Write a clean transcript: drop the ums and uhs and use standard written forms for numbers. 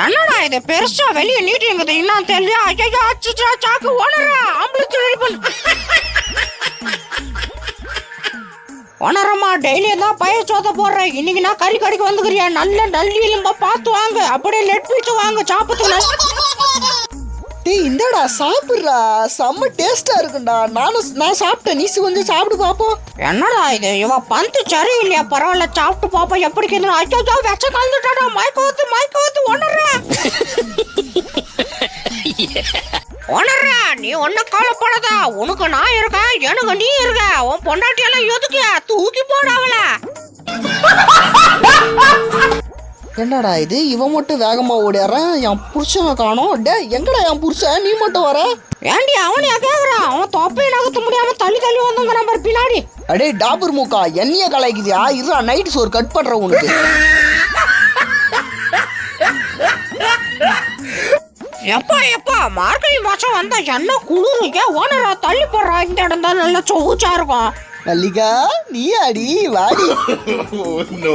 என்னடா இது பெருசா வெளியே நீட்டிங்குது இன்னும் தெரியல. ஐயோ அச்சிச்சா சாக்கு ஓனரா ஆம்புலன்ஸ் ரெடி பண்ணு. ஓனரம்மா டெய்லி தான் பயிர் சோத போடுறேன். இன்னைக்கு நான் கறி கடைக்கு வந்துக்கிறியா? நல்ல நல்லி எலும்பா பார்த்து வாங்க. அப்படியே லெட் பீஸ் வாங்க சாப்பிட்டு. டேய் இந்தடா சாப்பிட்றா, செம்ம டேஸ்டா இருக்குண்டா. நான் சாப்பிட்டேன், நீ கொஞ்சம் சாப்பிட்டு பாப்போம். என்னடா இது இவ பந்து சரி இல்லையா? பரவாயில்ல சாப்பிட்டு பாப்போம் எப்படி இருக்குது. ஐயோ வெச்ச கலந்துட்டாடா. மயக்க ஊத்து ஓனரா. ஓனரா நீ ஒன்னும் கவலைப்படாதா. உனக்கு நான் இருக்கேன், எனக்கு நீ இருக்க. உன் பொண்டாட்டியெல்லாம் எதுக்கு தூக்கி போடாவல. என்னடா இது, இவன் மட்டும் வேகமா ஓடிடுறான், என் புருஷனை காணோம். டே எங்கடா என் புருஷன், நீ மட்டும் வர? ஏண்டி அவனையா கேக்குறான்? அவன் தொப்பையை நகர்த்த முடியாம தள்ளி தள்ளி வந்தவங்க நம்பர் பின்னாடி. அடே டாபர் மூக்கா, என்னைய கலாய்க்குதியா? இருடா நைட்டு சோறு கட் பண்ற உனக்கு. எப்பா மார்கழி மாசம் வந்தா என்ன குளிருங்க. ஓனரா தள்ளி போடுறா. இந்த இடம் தான் நல்லா சொகுச்சா இருக்கும். மல்லிகா நீ அடி வாடி. No.